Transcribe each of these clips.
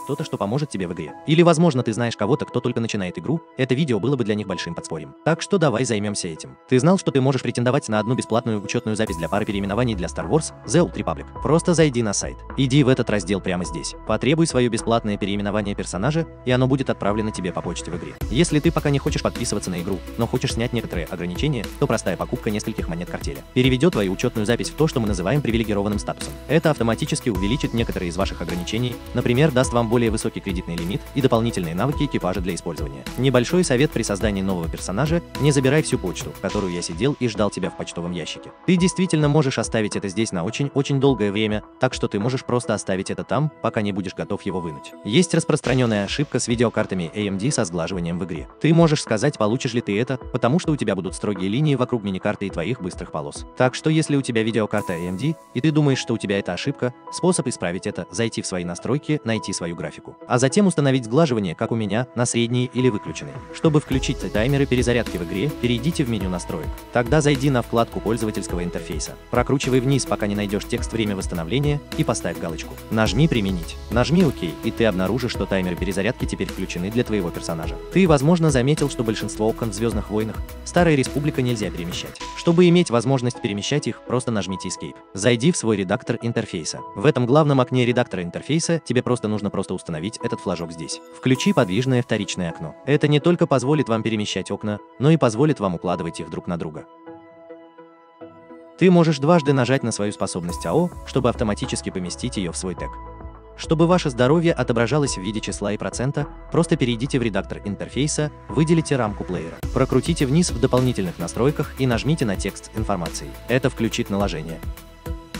что-то, что поможет тебе в игре. Или, возможно, ты знаешь кого-то, кто только начинает игру, это видео было бы для них большим подспорьем. Так что давай займемся этим. Ты знал, что ты можешь претендовать на одну бесплатную учетную запись для пары переименований для Star Wars The Old Republic? Просто зайди на сайт. Иди в этот раздел прямо здесь. Потребуй свое бесплатное переименование персонажа, и оно будет отправлено тебе по почте в игре. Если ты пока не хочешь подписываться на игру, но хочешь снять некоторые ограничения, то простая покупка нескольких монет картеля переведет твою учетную запись в то, что мы называем привилегированным статусом. Это автоматически увеличит некоторые из ваших ограничений, например, даст вам более высокий кредитный лимит и дополнительные навыки экипажа для использования. Небольшой совет при создании нового персонажа: не забирай всю почту, которую я сидел и ждал тебя в почтовом ящике. Ты действительно можешь оставить это здесь на очень долгое время, так что ты можешь просто оставить это там, пока не будешь готов его вынуть. Есть распространенная ошибка с видеокартами AMD со сглаживанием в игре. Ты можешь сказать, получишь ли ты это, потому что у тебя будут строгие линии вокруг миникарты и твоих быстрых полос. Так что если у тебя видеокарта AMD, и ты думаешь, что у тебя это ошибка, способ исправить это — зайти в свои настройки, найти свою графику, а затем установить сглаживание, как у меня, на средние или выключенные. Чтобы включить таймеры перезарядки в игре, перейдите в меню настроек. Тогда зайди на вкладку пользовательского интерфейса. Прокручивай вниз, пока не найдешь текст «Время восстановления» и поставь галочку. Нажми «Применить». Нажми «Ок», и ты обнаружишь, что таймеры перезарядки теперь включены для твоего персонажа. Ты, возможно, заметил, что большинство окон в Звездных войнах Старая Республика нельзя перемещать. Чтобы иметь возможность перемещать их, просто нажмите Escape. Зайди в свой редактор интерфейса. В этом главном окне редактора интерфейса тебе нужно установить этот флажок здесь. Включи подвижное вторичное окно. Это не только позволит вам перемещать окна, но и позволит вам укладывать их друг на друга. Ты можешь дважды нажать на свою способность АО, чтобы автоматически поместить ее в свой тег. Чтобы ваше здоровье отображалось в виде числа и процента, просто перейдите в редактор интерфейса, выделите рамку плеера, прокрутите вниз в дополнительных настройках и нажмите на текст информации. Это включит наложение.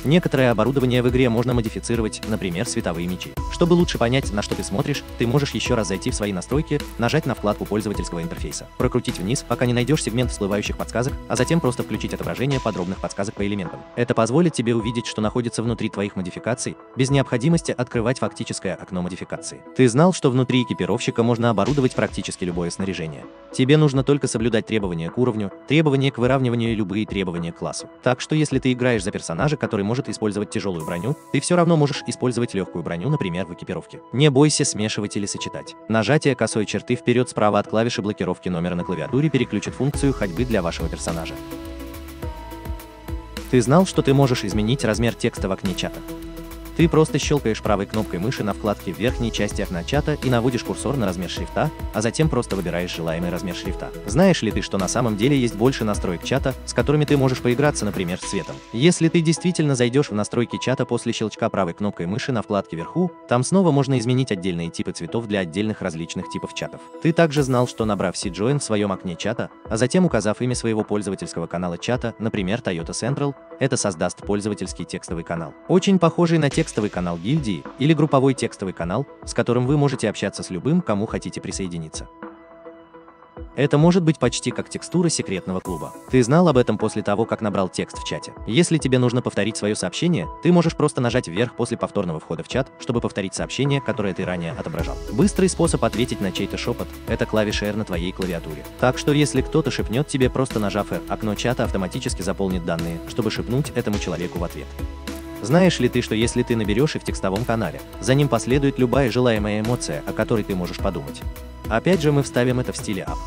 Некоторое оборудование в игре можно модифицировать, например, световые мечи. Чтобы лучше понять, на что ты смотришь, ты можешь еще раз зайти в свои настройки, нажать на вкладку пользовательского интерфейса, прокрутить вниз, пока не найдешь сегмент всплывающих подсказок, а затем просто включить отображение подробных подсказок по элементам. Это позволит тебе увидеть, что находится внутри твоих модификаций, без необходимости открывать фактическое окно модификации. Ты знал, что внутри экипировщика можно оборудовать практически любое снаряжение? Тебе нужно только соблюдать требования к уровню, требования к выравниванию и любые требования к классу. Так что если ты играешь за персонажа, который может использовать тяжелую броню, ты все равно можешь использовать легкую броню, например, в экипировке. Не бойся смешивать или сочетать. Нажатие косой черты вперед справа от клавиши блокировки номера на клавиатуре переключит функцию ходьбы для вашего персонажа. Ты знал, что ты можешь изменить размер текста в окне чата? Ты просто щелкаешь правой кнопкой мыши на вкладке в верхней части окна чата и наводишь курсор на размер шрифта, а затем просто выбираешь желаемый размер шрифта. Знаешь ли ты, что на самом деле есть больше настроек чата, с которыми ты можешь поиграться, например, с цветом? Если ты действительно зайдешь в настройки чата после щелчка правой кнопкой мыши на вкладке вверху, там снова можно изменить отдельные типы цветов для отдельных различных типов чатов. Ты также знал, что набрав CJoin в своем окне чата, а затем указав имя своего пользовательского канала чата, например, Toyota Central, это создаст пользовательский текстовый канал, очень похожий на текстовый канал гильдии или групповой текстовый канал, с которым вы можете общаться с любым, кому хотите присоединиться. Это может быть почти как текстура секретного клуба. Ты знал об этом после того, как набрал текст в чате? Если тебе нужно повторить свое сообщение, ты можешь просто нажать вверх после повторного входа в чат, чтобы повторить сообщение, которое ты ранее отображал. Быстрый способ ответить на чей-то шепот — это клавиша R на твоей клавиатуре. Так что если кто-то шепнет тебе, просто нажав R, окно чата автоматически заполнит данные, чтобы шепнуть этому человеку в ответ. Знаешь ли ты, что если ты наберешь и в текстовом канале, за ним последует любая желаемая эмоция, о которой ты можешь подумать? Опять же, мы вставим это в стиле app.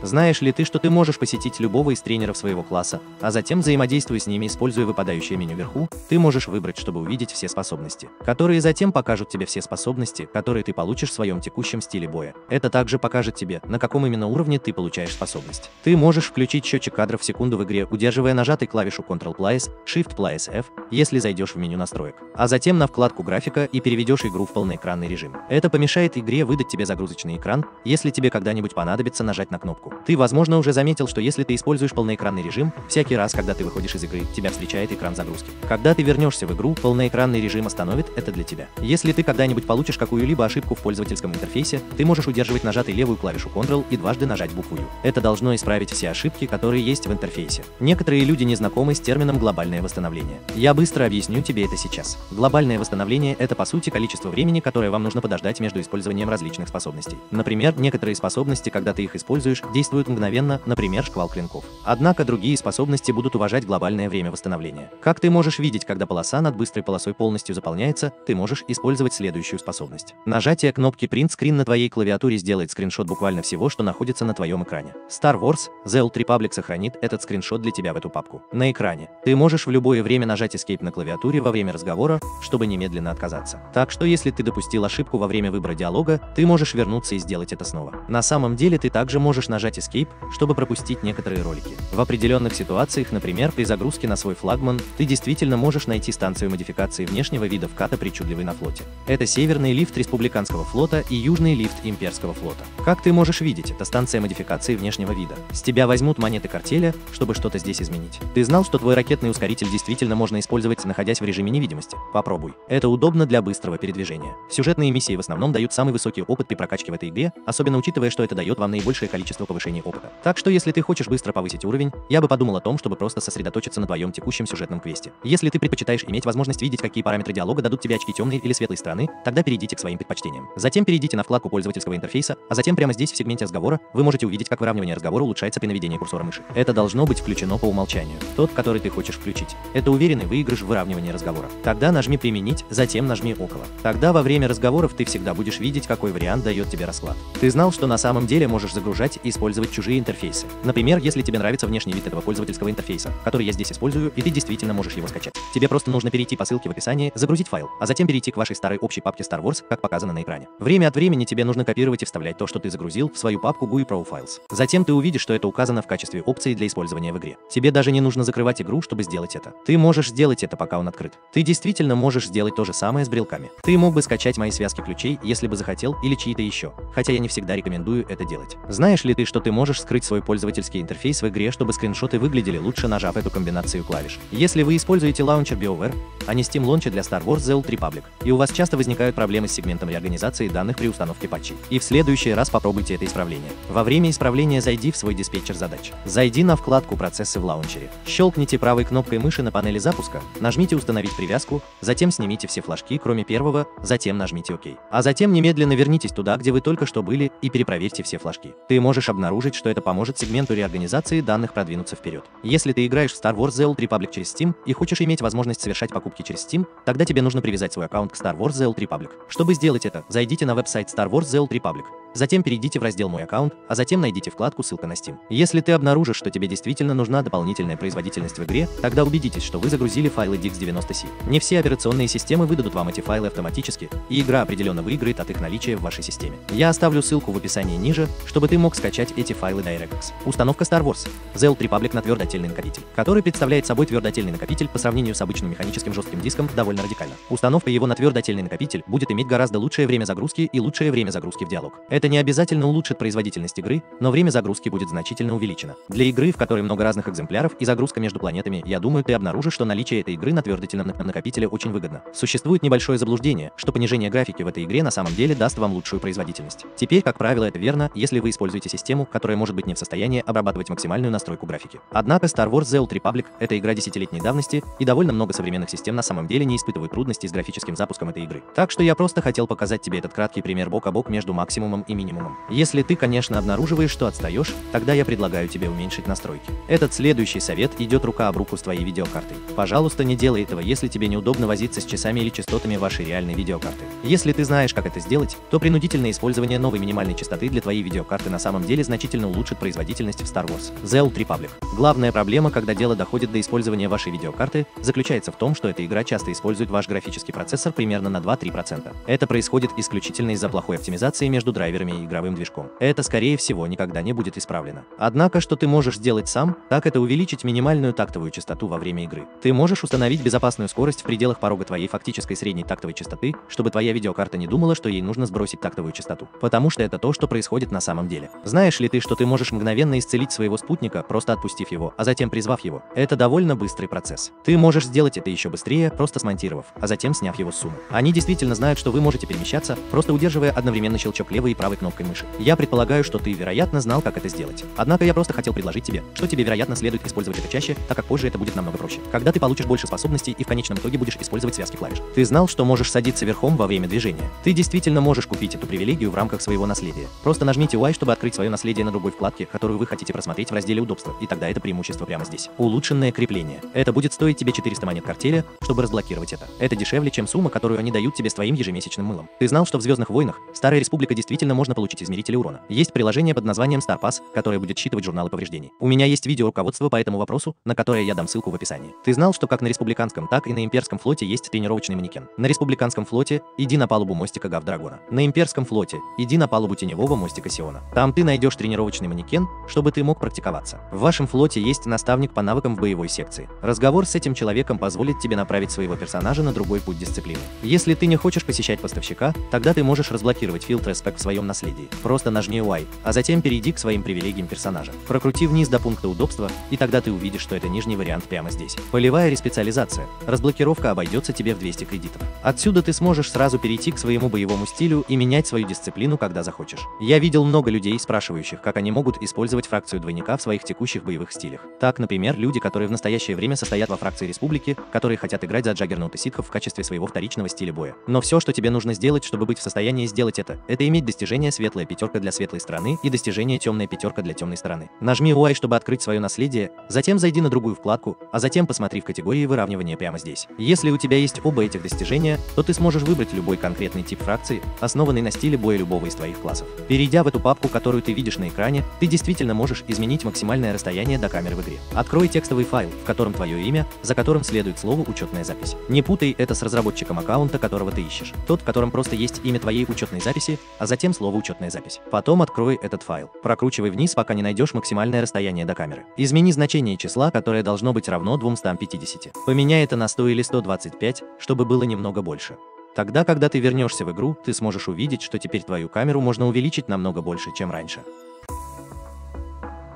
Знаешь ли ты, что ты можешь посетить любого из тренеров своего класса, а затем, взаимодействуя с ними, используя выпадающее меню вверху, ты можешь выбрать, чтобы увидеть все способности, которые затем покажут тебе все способности, которые ты получишь в своем текущем стиле боя. Это также покажет тебе, на каком именно уровне ты получаешь способность. Ты можешь включить счетчик кадров в секунду в игре, удерживая нажатой клавишу Ctrl+S, Shift+F, если зайдешь в меню настроек, а затем на вкладку графика и переведешь игру в полноэкранный режим. Это помешает игре выдать тебе загрузочный экран, если тебе когда-нибудь понадобится нажать на кнопку. Ты, возможно, уже заметил, что если ты используешь полноэкранный режим, всякий раз, когда ты выходишь из игры, тебя встречает экран загрузки. Когда ты вернешься в игру, полноэкранный режим остановит это для тебя. Если ты когда-нибудь получишь какую-либо ошибку в пользовательском интерфейсе, ты можешь удерживать нажатой левую клавишу Ctrl и дважды нажать букву U. Это должно исправить все ошибки, которые есть в интерфейсе. Некоторые люди не знакомы с термином глобальное восстановление. Я быстро объясню тебе это сейчас. Глобальное восстановление — это по сути количество времени, которое вам нужно подождать между использованием различных способностей. Например, некоторые способности, когда ты их используешь, действуют мгновенно, например, шквал клинков. Однако другие способности будут уважать глобальное время восстановления. Как ты можешь видеть, когда полоса над быстрой полосой полностью заполняется, ты можешь использовать следующую способность. Нажатие кнопки Print Screen на твоей клавиатуре сделает скриншот буквально всего, что находится на твоем экране. Star Wars The Old Republic сохранит этот скриншот для тебя в эту папку. На экране. Ты можешь в любое время нажать Escape на клавиатуре во время разговора, чтобы немедленно отказаться. Так что если ты допустил ошибку во время выбора диалога, ты можешь вернуться и сделать это снова. На самом деле ты также можешь нажать Escape, чтобы пропустить некоторые ролики. В определенных ситуациях, например, при загрузке на свой флагман, ты действительно можешь найти станцию модификации внешнего вида вката причудливый на флоте. Это северный лифт Республиканского флота и южный лифт Имперского флота. Как ты можешь видеть, это станция модификации внешнего вида. С тебя возьмут монеты картеля, чтобы что-то здесь изменить. Ты знал, что твой ракетный ускоритель действительно можно использовать, находясь в режиме невидимости? Попробуй. Это удобно для быстрого передвижения. Сюжетные миссии в основном дают самый высокий опыт при прокачке в этой игре, особенно учитывая, что это дает вам наибольшее количество повышения опыта. Так что если ты хочешь быстро повысить уровень, я бы подумал о том, чтобы просто сосредоточиться на твоем текущем сюжетном квесте. Если ты предпочитаешь иметь возможность видеть, какие параметры диалога дадут тебе очки темной или светлой стороны, тогда перейдите к своим предпочтениям. Затем перейдите на вкладку пользовательского интерфейса, а затем прямо здесь в сегменте разговора вы можете увидеть, как выравнивание разговора улучшается при наведении курсора мыши. Это должно быть включено по умолчанию. Тот, который ты хочешь включить. Это уверенный выигрыш в выравнивании разговора. Тогда нажми «Применить», затем нажми «Около». Тогда во время разговоров ты всегда будешь видеть, какой вариант дает тебе расклад. Ты знал, что на самом деле можешь загружать и использовать чужие интерфейсы. Например, если тебе нравится внешний вид этого пользовательского интерфейса, который я здесь использую, и ты действительно можешь его скачать. Тебе просто нужно перейти по ссылке в описании, загрузить файл, а затем перейти к вашей старой общей папке Star Wars, как показано на экране. Время от времени тебе нужно копировать и вставлять то, что ты загрузил, в свою папку GUI Pro Files. Затем ты увидишь, что это указано в качестве опции для использования в игре. Тебе даже не нужно закрывать игру, чтобы сделать это. Ты можешь сделать это, пока он открыт. Ты действительно можешь сделать то же самое с брелками. Ты мог бы скачать мои связки ключей, если бы захотел, или чьи-то еще, хотя я не всегда рекомендую это делать. Знаешь ли ты, что ты можешь скрыть свой пользовательский интерфейс в игре, чтобы скриншоты выглядели лучше, нажав эту комбинацию клавиш? Если вы используете лаунчер BioWare, а не Steam Launcher для Star Wars The Old Republic, и у вас часто возникают проблемы с сегментом реорганизации данных при установке патчей, и в следующий раз попробуйте это исправление. Во время исправления зайди в свой диспетчер задач. Зайди на вкладку «Процессы» в лаунчере. Щелкните правой кнопкой мыши на панели запуска, нажмите «Установить привязку», затем снимите все флажки, кроме первого, затем нажмите «Ок». А затем немедленно вернитесь туда, где вы только что были, и перепроверьте все флажки. Ты можешь обнаружить, что это поможет сегменту реорганизации данных продвинуться вперед. Если ты играешь в Star Wars The Old Republic через Steam и хочешь иметь возможность совершать покупки через Steam, тогда тебе нужно привязать свой аккаунт к Star Wars The Old Republic. Чтобы сделать это, зайдите на веб-сайт Star Wars The Old Republic. Затем перейдите в раздел «Мой аккаунт», а затем найдите вкладку «Ссылка на Steam». Если ты обнаружишь, что тебе действительно нужна дополнительная производительность в игре, тогда убедитесь, что вы загрузили файлы DX90C. Не все операционные системы выдадут вам эти файлы автоматически, и игра определенно выиграет от их наличия в вашей системе. Я оставлю ссылку в описании ниже, чтобы ты мог скачать эти файлы DirectX. Установка Star Wars The Old Republic на твердотельный накопитель, который представляет собой твердотельный накопитель по сравнению с обычным механическим жестким диском довольно радикально. Установка его на твердотельный накопитель будет иметь гораздо лучшее время загрузки и лучшее время загрузки в диалог. Это не обязательно улучшит производительность игры, но время загрузки будет значительно увеличено. Для игры, в которой много разных экземпляров и загрузка между планетами, я думаю, ты обнаружишь, что наличие этой игры на твердотельном накопителе очень выгодно. Существует небольшое заблуждение, что понижение графики в этой игре на самом деле даст вам лучшую производительность. Теперь, как правило, это верно, если вы используете систему, которая может быть не в состоянии обрабатывать максимальную настройку графики. Однако Star Wars The Old Republic — это игра десятилетней давности, и довольно много современных систем на самом деле не испытывают трудностей с графическим запуском этой игры. Так что я просто хотел показать тебе этот краткий пример бок о бок между максимумом и минимумом. Если ты, конечно, обнаруживаешь, что отстаешь, тогда я предлагаю тебе уменьшить настройки. Этот следующий совет идет рука об руку с твоей видеокартой. Пожалуйста, не делай этого, если тебе неудобно возиться с часами или частотами вашей реальной видеокарты. Если ты знаешь, как это сделать, то принудительное использование новой минимальной частоты для твоей видеокарты на самом деле значительно улучшит производительность в Star Wars The Old Republic. Главная проблема, когда дело доходит до использования вашей видеокарты, заключается в том, что эта игра часто использует ваш графический процессор примерно на 2-3%. Это происходит исключительно из-за плохой оптимизации между драйверами и игровым движком. Это, скорее всего, никогда не будет исправлено. Однако, что ты можешь сделать сам, так это увеличить минимальную тактовую частоту во время игры. Ты можешь установить безопасную скорость в пределах порога твоей фактической средней тактовой частоты, чтобы твоя видеокарта не думала, что ей нужно сбросить тактовую частоту. Потому что это то, что происходит на самом деле. Знаешь ли ты, что ты можешь мгновенно исцелить своего спутника, просто отпустив его, а затем призвав его? Это довольно быстрый процесс. Ты можешь сделать это еще быстрее, просто смонтировав, а затем сняв его с суммы. Они действительно знают, что вы можете перемещаться, просто удерживая одновременно щелчок левой и правой кнопкой мыши. Я предполагаю, что ты, вероятно, знал, как это сделать. Однако я просто хотел предложить тебе, что тебе, вероятно, следует использовать это чаще, так как позже это будет намного проще. Когда ты получишь больше способностей и в конечном итоге будешь использовать связки клавиш. Ты знал, что можешь садиться верхом во время движения. Ты действительно можешь купить эту привилегию в рамках своего наследия. Просто нажмите Y, чтобы открыть свое наследие наследие на другой вкладке, которую вы хотите просмотреть в разделе удобства, и тогда это преимущество прямо здесь. Улучшенное крепление. Это будет стоить тебе 400 монет картеля, чтобы разблокировать это. Это дешевле, чем сумма, которую они дают тебе с твоим ежемесячным мылом. Ты знал, что в Звездных войнах Старая Республика действительно можно получить измерители урона? Есть приложение под названием Star Pass, которое будет считывать журналы повреждений. У меня есть видео руководство по этому вопросу, на которое я дам ссылку в описании. Ты знал, что как на республиканском, так и на имперском флоте есть тренировочный манекен? На республиканском флоте иди на палубу мостика Гав-Драгона. На имперском флоте иди на палубу теневого мостика Сиона. Там ты найдешь тренировочный манекен, чтобы ты мог практиковаться. В вашем флоте есть наставник по навыкам в боевой секции. Разговор с этим человеком позволит тебе направить своего персонажа на другой путь дисциплины. Если ты не хочешь посещать поставщика, тогда ты можешь разблокировать Field Respect в своем наследии. Просто нажми Y, а затем перейди к своим привилегиям персонажа. Прокрути вниз до пункта удобства, и тогда ты увидишь, что это нижний вариант прямо здесь. Полевая респециализация. Разблокировка обойдется тебе в 200 кредитов. Отсюда ты сможешь сразу перейти к своему боевому стилю и менять свою дисциплину, когда захочешь. Я видел много людей, спрашивающих, как они могут использовать фракцию двойника в своих текущих боевых стилях. Так, например, люди, которые в настоящее время состоят во фракции Республики, которые хотят играть за Джаггернаут и ситхов в качестве своего вторичного стиля боя. Но все, что тебе нужно сделать, чтобы быть в состоянии сделать это иметь достижение светлая пятерка для светлой стороны и достижение темная пятерка для темной стороны. Нажми Y, чтобы открыть свое наследие, затем зайди на другую вкладку, а затем посмотри в категории выравнивания прямо здесь. Если у тебя есть оба этих достижения, то ты сможешь выбрать любой конкретный тип фракции, основанный на стиле боя любого из твоих классов. Перейдя в эту папку, которую ты видишь на экране, ты действительно можешь изменить максимальное расстояние до камеры в игре. Открой текстовый файл, в котором твое имя, за которым следует слово «учетная запись». Не путай это с разработчиком аккаунта, которого ты ищешь. Тот, в котором просто есть имя твоей учетной записи, а затем слово «учетная запись». Потом открой этот файл. Прокручивай вниз, пока не найдешь максимальное расстояние до камеры. Измени значение числа, которое должно быть равно 250. Поменяй это на 100 или 125, чтобы было немного больше. Тогда, когда ты вернешься в игру, ты сможешь увидеть, что теперь твою камеру можно увеличить намного больше, чем раньше.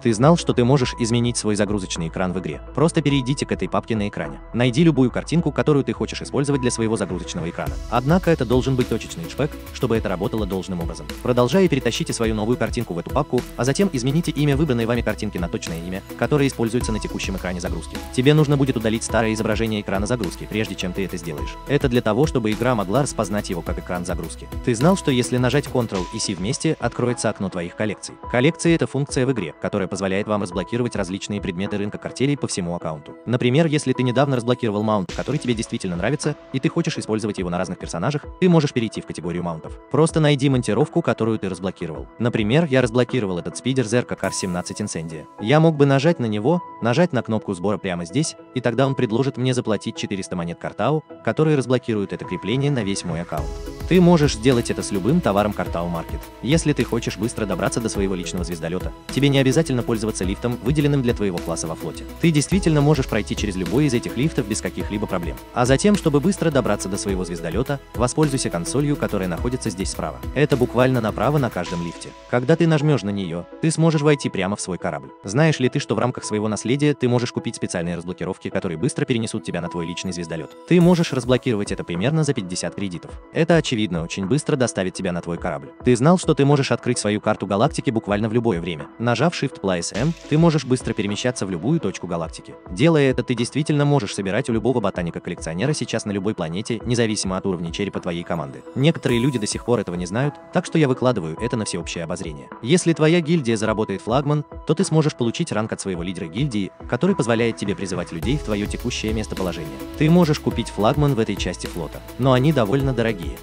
Ты знал, что ты можешь изменить свой загрузочный экран в игре? Просто перейдите к этой папке на экране. Найди любую картинку, которую ты хочешь использовать для своего загрузочного экрана. Однако это должен быть точечный JPEG, чтобы это работало должным образом. Продолжая, перетащите свою новую картинку в эту папку, а затем измените имя выбранной вами картинки на точное имя, которое используется на текущем экране загрузки. Тебе нужно будет удалить старое изображение экрана загрузки, прежде чем ты это сделаешь. Это для того, чтобы игра могла распознать его как экран загрузки. Ты знал, что если нажать Ctrl и C вместе, откроется окно твоих коллекций? Коллекции — это функция в игре, которая позволяет вам разблокировать различные предметы рынка картелей по всему аккаунту. Например, если ты недавно разблокировал маунт, который тебе действительно нравится, и ты хочешь использовать его на разных персонажах, ты можешь перейти в категорию маунтов. Просто найди монтировку, которую ты разблокировал. Например, я разблокировал этот спидер Zerka Kar-17 Incendia. Я мог бы нажать на него, нажать на кнопку сбора прямо здесь, и тогда он предложит мне заплатить 400 монет Картау, которые разблокируют это крепление на весь мой аккаунт. Ты можешь сделать это с любым товаром Картау Маркет. Если ты хочешь быстро добраться до своего личного звездолета, тебе не обязательно пользоваться лифтом, выделенным для твоего класса во флоте. Ты действительно можешь пройти через любой из этих лифтов без каких-либо проблем. А затем, чтобы быстро добраться до своего звездолета, воспользуйся консолью, которая находится здесь справа. Это буквально направо на каждом лифте. Когда ты нажмешь на нее, ты сможешь войти прямо в свой корабль. Знаешь ли ты, что в рамках своего наследия ты можешь купить специальные разблокировки, которые быстро перенесут тебя на твой личный звездолет? Ты можешь разблокировать это примерно за 50 кредитов. Это, очевидно, очень быстро доставит тебя на твой корабль. Ты знал, что ты можешь открыть свою карту галактики буквально в любое время? Нажав Shift+M, ты можешь быстро перемещаться в любую точку галактики. Делая это, ты действительно можешь собирать у любого ботаника-коллекционера сейчас на любой планете, независимо от уровня черепа твоей команды. Некоторые люди до сих пор этого не знают, так что я выкладываю это на всеобщее обозрение. Если твоя гильдия заработает флагман, то ты сможешь получить ранг от своего лидера гильдии, который позволяет тебе призывать людей в твое текущее местоположение. Ты можешь купить флагман в этой части флота, но они довольно дорогие.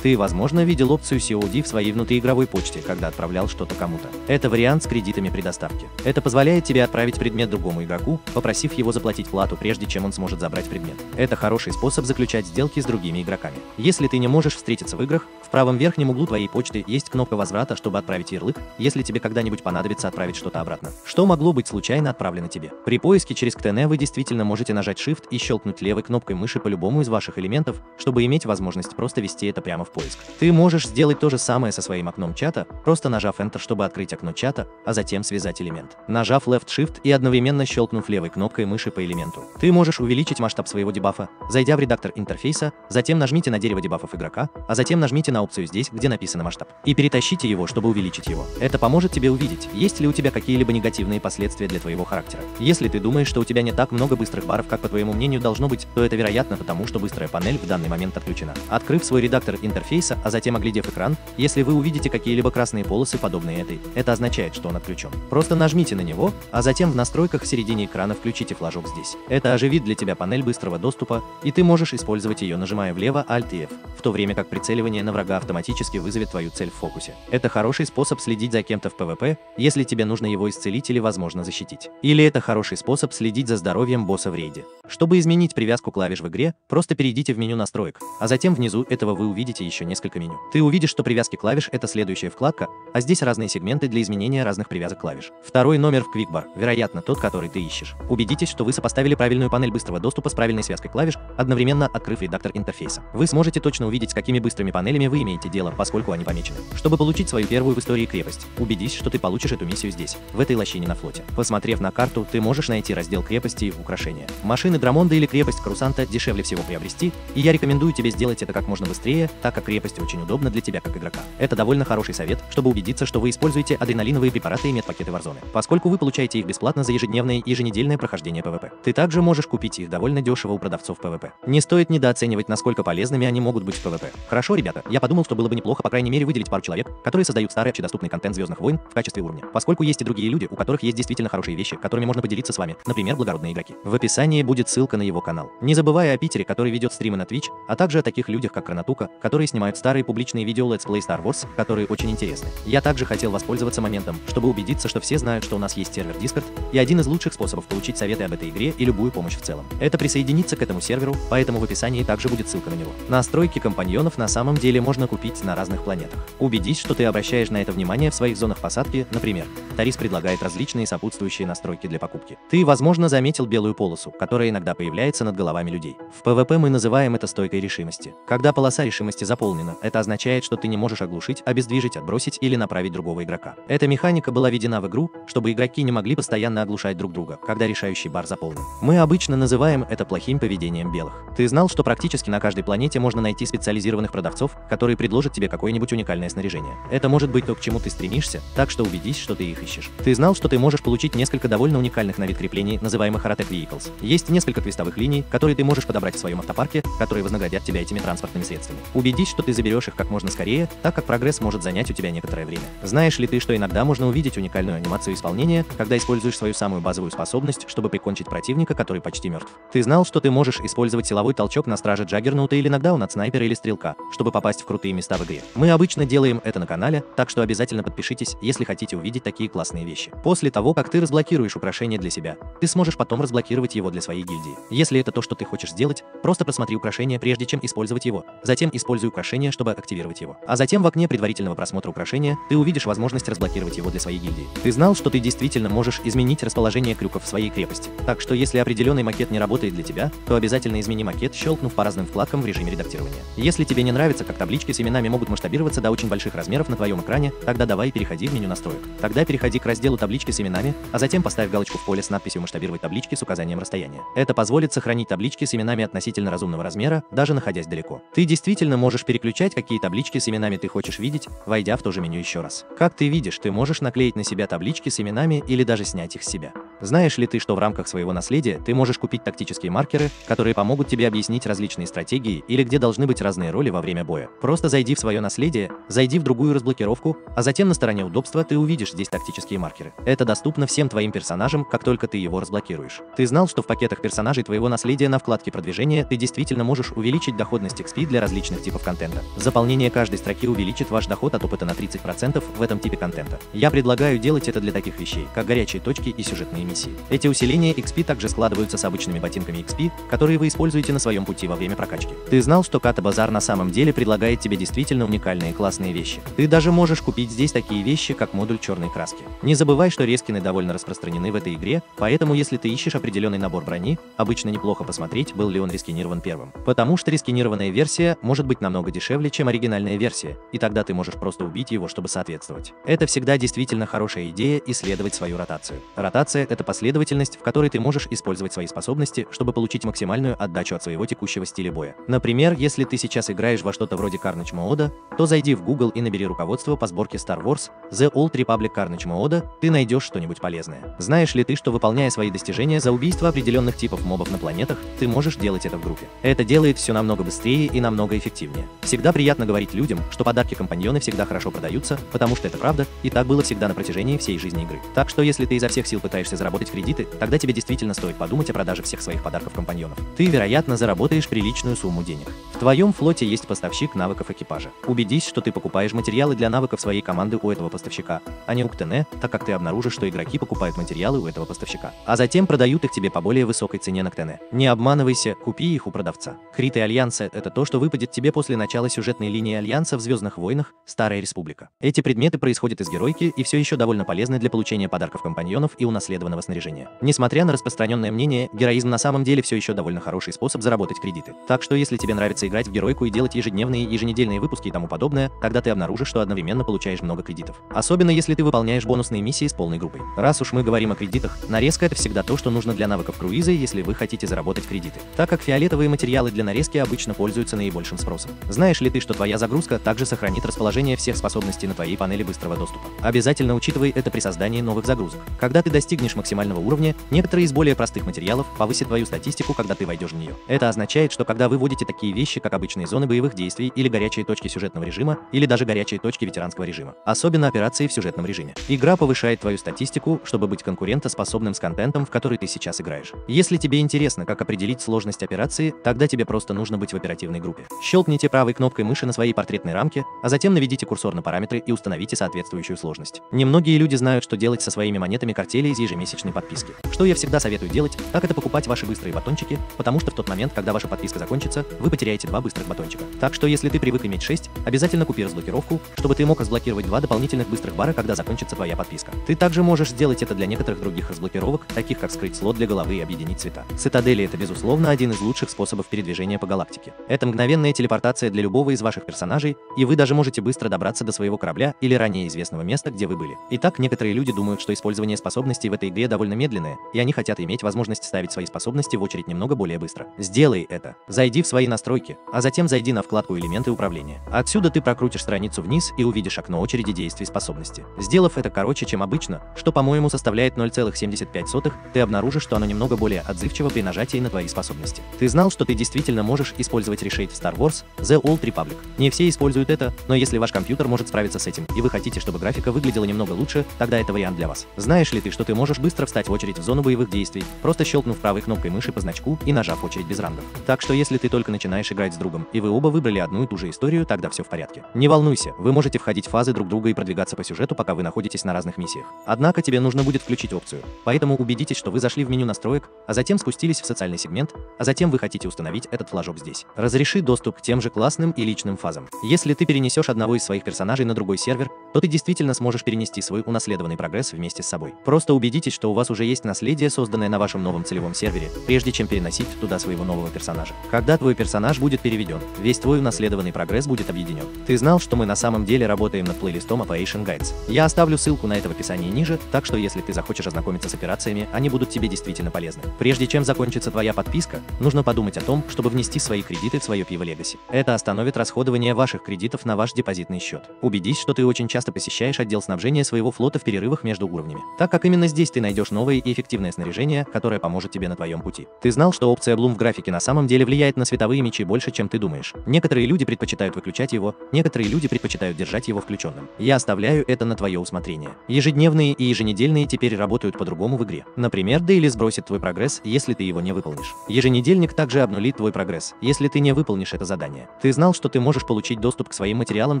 Ты, возможно, видел опцию COD в своей внутриигровой почте, когда отправлял что-то кому-то. Это вариант с кредитами при доставке. Это позволяет тебе отправить предмет другому игроку, попросив его заплатить плату, прежде чем он сможет забрать предмет. Это хороший способ заключать сделки с другими игроками. Если ты не можешь встретиться в играх, в правом верхнем углу твоей почты есть кнопка возврата, чтобы отправить ярлык, если тебе когда-нибудь понадобится отправить что-то обратно, что могло быть случайно отправлено тебе. При поиске через КТН вы действительно можете нажать Shift и щелкнуть левой кнопкой мыши по любому из ваших элементов, чтобы иметь возможность просто ввести это прямо в поиск. Ты можешь сделать то же самое со своим окном чата, просто нажав Enter, чтобы открыть окно чата, а затем связать элемент. Нажав Left Shift и одновременно щелкнув левой кнопкой мыши по элементу. Ты можешь увеличить масштаб своего дебафа, зайдя в редактор интерфейса, затем нажмите на дерево дебафов игрока, а затем нажмите на опцию здесь, где написано масштаб, и перетащите его, чтобы увеличить его. Это поможет тебе увидеть, есть ли у тебя какие-либо негативные последствия для твоего характера. Если ты думаешь, что у тебя не так много быстрых баров, как по твоему мнению должно быть, то это вероятно потому, что быстрая панель в данный момент отключена. Открыв свой редактор интерфейса, интерфейса, а затем оглядев экран, если вы увидите какие-либо красные полосы, подобные этой, это означает, что он отключен. Просто нажмите на него, а затем в настройках в середине экрана включите флажок здесь. Это оживит для тебя панель быстрого доступа, и ты можешь использовать ее, нажимая влево Alt и F, в то время как прицеливание на врага автоматически вызовет твою цель в фокусе. Это хороший способ следить за кем-то в PvP, если тебе нужно его исцелить или, возможно, защитить. Или это хороший способ следить за здоровьем босса в рейде. Чтобы изменить привязку клавиш в игре, просто перейдите в меню настроек, а затем внизу этого вы увидите еще несколько меню. Ты увидишь, что привязки клавиш — это следующая вкладка, а здесь разные сегменты для изменения разных привязок клавиш. Второй номер в Quickbar, вероятно, тот, который ты ищешь. Убедитесь, что вы сопоставили правильную панель быстрого доступа с правильной связкой клавиш, одновременно открыв редактор интерфейса. Вы сможете точно увидеть, с какими быстрыми панелями вы имеете дело, поскольку они помечены. Чтобы получить свою первую в истории крепость, убедись, что ты получишь эту миссию здесь, в этой лощине на флоте. Посмотрев на карту, ты можешь найти раздел крепости и украшения. Машины Драмонда или крепость Крусанта дешевле всего приобрести, и я рекомендую тебе сделать это как можно быстрее, так как крепость очень удобна для тебя как игрока. Это довольно хороший совет, чтобы убедиться, что вы используете адреналиновые препараты и медпакеты Warzone, поскольку вы получаете их бесплатно за ежедневное и еженедельное прохождение PvP. Ты также можешь купить их довольно дешево у продавцов PvP. Не стоит недооценивать, насколько полезными они могут быть в PvP. Хорошо, ребята, я подумал, что было бы неплохо, по крайней мере, выделить пару человек, которые создают старый общедоступный контент Звездных войн в качестве уровня, поскольку есть и другие люди, у которых есть действительно хорошие вещи, которыми можно поделиться с вами, например, благородные игроки. В описании будет ссылка на его канал. Не забывая о Питере, который ведет стримы на Twitch, а также о таких людях, как Кранатука, которые снимают старые публичные видео Let's Play Star Wars, которые очень интересны. Я также хотел воспользоваться моментом, чтобы убедиться, что все знают, что у нас есть сервер Discord, и один из лучших способов получить советы об этой игре и любую помощь в целом. Это присоединиться к этому серверу, поэтому в описании также будет ссылка на него. Настройки компаньонов на самом деле можно купить на разных планетах. Убедись, что ты обращаешь на это внимание в своих зонах посадки, например. Тарис предлагает различные сопутствующие настройки для покупки. Ты, возможно, заметил белую полосу, которая иногда появляется над головами людей. В PvP мы называем это стойкой решимости. Когда полоса решимости заполнена, это означает, что ты не можешь оглушить, обездвижить, отбросить или направить другого игрока. Эта механика была введена в игру, чтобы игроки не могли постоянно оглушать друг друга, когда решающий бар заполнен. Мы обычно называем это плохим поведением белых. Ты знал, что практически на каждой планете можно найти специализированных продавцов, которые предложат тебе какое-нибудь уникальное снаряжение. Это может быть то, к чему ты стремишься, так что убедись, что ты их ищешь. Ты знал, что ты можешь получить несколько довольно уникальных на вид креплений, называемых Aerotech Vehicles. Есть несколько квестовых линий, которые ты можешь подобрать в своем автопарке, которые вознаградят тебя этими транспортными средствами. Убедись, что ты заберешь их как можно скорее, так как прогресс может занять у тебя некоторое время. Знаешь ли ты, что иногда можно увидеть уникальную анимацию исполнения, когда используешь свою самую базовую способность, чтобы прикончить противника, который почти мертв? Ты знал, что ты можешь использовать силовой толчок на страже Джаггернаута или нокдаун от снайпера или стрелка, чтобы попасть в крутые места в игре? Мы обычно делаем это на канале, так что обязательно подпишитесь, если хотите увидеть такие классные вещи. После того, как ты разблокируешь украшение для себя, ты сможешь потом разблокировать его для своей гильдии. Если это то, что ты хочешь сделать, просто просмотри украшение, прежде чем использовать его. Затем используй украшение, чтобы активировать его. А затем в окне предварительного просмотра украшения ты увидишь возможность разблокировать его для своей гильдии. Ты знал, что ты действительно можешь изменить расположение крюков в своей крепости. Так что если определенный макет не работает для тебя, то обязательно измени макет, щелкнув по разным вкладкам в режиме редактирования. Если тебе не нравится, как таблички с именами могут масштабироваться до очень больших размеров на твоем экране, тогда давай переходи в меню настроек. Тогда переходи к разделу таблички с именами, а затем поставь галочку в поле с надписью «Масштабировать таблички» с указанием расстояния. Это позволит сохранить таблички с именами относительно разумного размера, даже находясь далеко. Ты действительно можешь переключать, какие таблички с именами ты хочешь видеть, войдя в то же меню еще раз. Как ты видишь, ты можешь наклеить на себя таблички с именами или даже снять их с себя. Знаешь ли ты, что в рамках своего наследия ты можешь купить тактические маркеры, которые помогут тебе объяснить различные стратегии или где должны быть разные роли во время боя? Просто зайди в свое наследие, зайди в другую разблокировку, а затем на стороне удобства ты увидишь здесь тактические маркеры. Это доступно всем твоим персонажам, как только ты его разблокируешь. Ты знал, что в пакетах персонажей твоего наследия на вкладке продвижения ты действительно можешь увеличить доходность XP для различных типов контента. Заполнение каждой строки увеличит ваш доход от опыта на 30% в этом типе контента. Я предлагаю делать это для таких вещей, как горячие точки и сюжетные миссии. Эти усиления XP также складываются с обычными ботинками XP, которые вы используете на своем пути во время прокачки. Ты знал, что Ката Базар на самом деле предлагает тебе действительно уникальные и классные вещи. Ты даже можешь купить здесь такие вещи, как модуль черной краски. Не забывай, что рескины довольно распространены в этой игре, поэтому если ты ищешь определенный набор брони, обычно неплохо посмотреть, был ли он рескинирован первым. Потому что рескинированная версия может быть намного дешевле, чем оригинальная версия, и тогда ты можешь просто убить его, чтобы соответствовать. Это всегда действительно хорошая идея исследовать свою ротацию. Ротация — это это последовательность, в которой ты можешь использовать свои способности, чтобы получить максимальную отдачу от своего текущего стиля боя. Например, если ты сейчас играешь во что-то вроде Carnage Mode, то зайди в Google и набери руководство по сборке Star Wars The Old Republic Carnage Mode, ты найдешь что-нибудь полезное. Знаешь ли ты, что выполняя свои достижения за убийство определенных типов мобов на планетах, ты можешь делать это в группе? Это делает все намного быстрее и намного эффективнее. Всегда приятно говорить людям, что подарки-компаньоны всегда хорошо продаются, потому что это правда, и так было всегда на протяжении всей жизни игры. Так что если ты изо всех сил пытаешься заработать кредиты, тогда тебе действительно стоит подумать о продаже всех своих подарков-компаньонов. Ты, вероятно, заработаешь приличную сумму денег. В твоем флоте есть поставщик навыков экипажа. Убедись, что ты покупаешь материалы для навыков своей команды у этого поставщика, а не у КТН, так как ты обнаружишь, что игроки покупают материалы у этого поставщика, а затем продают их тебе по более высокой цене на КТН. Не обманывайся, купи их у продавца. Криты Альянса — это то, что выпадет тебе после начала сюжетной линии Альянса в Звездных войнах Старая Республика. Эти предметы происходят из геройки и все еще довольно полезны для получения подарков-компаньонов и унаследованного снаряжения. Несмотря на распространенное мнение, героизм на самом деле все еще довольно хороший способ заработать кредиты. Так что если тебе нравится играть в геройку и делать ежедневные и еженедельные выпуски и тому подобное, тогда ты обнаружишь, что одновременно получаешь много кредитов. Особенно если ты выполняешь бонусные миссии с полной группой. Раз уж мы говорим о кредитах, нарезка — это всегда то, что нужно для навыков круиза, если вы хотите заработать кредиты, так как фиолетовые материалы для нарезки обычно пользуются наибольшим спросом. Знаешь ли ты, что твоя загрузка также сохранит расположение всех способностей на твоей панели быстрого доступа? Обязательно учитывай это при создании новых загрузок. Когда ты достигнешь максимального уровня, некоторые из более простых материалов повысят твою статистику, когда ты войдешь в нее. Это означает, что когда вы вводите такие вещи, как обычные зоны боевых действий или горячие точки сюжетного режима, или даже горячие точки ветеранского режима, особенно операции в сюжетном режиме, игра повышает твою статистику, чтобы быть конкурентоспособным с контентом, в который ты сейчас играешь. Если тебе интересно, как определить сложность операции, тогда тебе просто нужно быть в оперативной группе. Щелкните правой кнопкой мыши на своей портретной рамке, а затем наведите курсор на параметры и установите соответствующую сложность. Немногие люди знают, что делать со своими монетами картели из ежемесячной подписки. Что я всегда советую делать, так это покупать ваши быстрые батончики, потому что в тот момент, когда ваша подписка закончится, вы потеряете 2 быстрых батончика. Так что если ты привык иметь 6, обязательно купи разблокировку, чтобы ты мог разблокировать 2 дополнительных быстрых бара, когда закончится твоя подписка. Ты также можешь сделать это для некоторых других разблокировок, таких как скрыть слот для головы и объединить цвета. Цитадели — это безусловно один из лучших способов передвижения по галактике. Это мгновенная телепортация для любого из ваших персонажей, и вы даже можете быстро добраться до своего корабля или ранее известного места, где вы были. Итак, некоторые люди думают, что использование способностей в этой игре довольно медленное, и они хотят иметь возможность ставить свои способности в очередь немного более быстро. Сделай это. Зайди в свои настройки, а затем зайди на вкладку «Элементы управления». Отсюда ты прокрутишь страницу вниз и увидишь окно очереди действий способности. Сделав это короче, чем обычно, что, по-моему, составляет 0,75, ты обнаружишь, что оно немного более отзывчиво при нажатии на твои способности. Ты знал, что ты действительно можешь использовать решейд в Star Wars The Old Republic? Не все используют это, но если ваш компьютер может справиться с этим, и вы хотите, чтобы графика выглядела немного лучше, тогда это вариант для вас. Знаешь ли ты, что ты можешь быстро встать в очередь в зону боевых действий, просто щелкнув правой кнопкой мыши по значку и нажав очередь без рангов? Так что если ты только начинаешь играть с другом, и вы оба выбрали одну и ту же историю, тогда все в порядке. Не волнуйся, вы можете входить в фазы друг друга и продвигаться по сюжету, пока вы находитесь на разных миссиях. Однако тебе нужно будет включить опцию. Поэтому убедитесь, что вы зашли в меню настроек, а затем спустились в социальный сегмент, а затем вы хотите установить этот флажок здесь. Разреши доступ к тем же классным и личным фазам. Если ты перенесешь одного из своих персонажей на другой сервер, то ты действительно сможешь перенести свой унаследованный прогресс вместе с собой. Просто убедитесь, что у вас уже есть наследие, созданное на вашем новом целевом сервере, прежде чем переносить туда своего нового персонажа. Когда твой персонаж будет переведен, весь твой унаследованный прогресс будет объединен. Ты знал, что мы на самом деле работаем над плейлистом Operation Guides? Я оставлю ссылку на это в описании ниже, так что если ты захочешь ознакомиться с операциями, они будут тебе действительно полезны. Прежде чем закончится твоя подписка, нужно подумать о том, чтобы внести свои кредиты в свое Pivo Legacy. Это остановит расходование ваших кредитов на ваш депозитный счет. Убедись, что ты очень часто посещаешь отдел снабжения своего флота в перерывах между уровнями, так как именно здесь ты найдешь новое и эффективное снаряжение, которое поможет тебе на твоем пути. Ты знал, что опция Bloom в графике на самом деле влияет на световые мечи больше, чем ты думаешь? Некоторые люди предпочитают выключать его, некоторые люди предпочитают держать его включенным. Я оставляю это на твое усмотрение. Ежедневные и еженедельные теперь работают по-другому в игре. Например, Дейли сбросит твой прогресс, если ты его не выполнишь. Еженедельник также обнулит твой прогресс, если ты не выполнишь это задание. Ты знал, что ты можешь получить доступ к своим материалам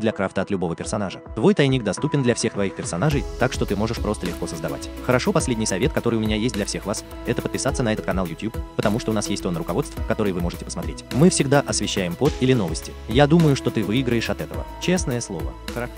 для крафта от любого персонажа? Твой тайник доступен для всех твоих персонажей, так что ты можешь просто легко создавать. Хорошо, последний совет, который у меня есть для всех вас, это подписаться на этот канал YouTube, потому что у нас есть тонна руководств, которые вы можете посмотреть. Мы всегда освещаем под или новости. Я думаю, что ты выиграешь от этого. Честное слово. Хорошо.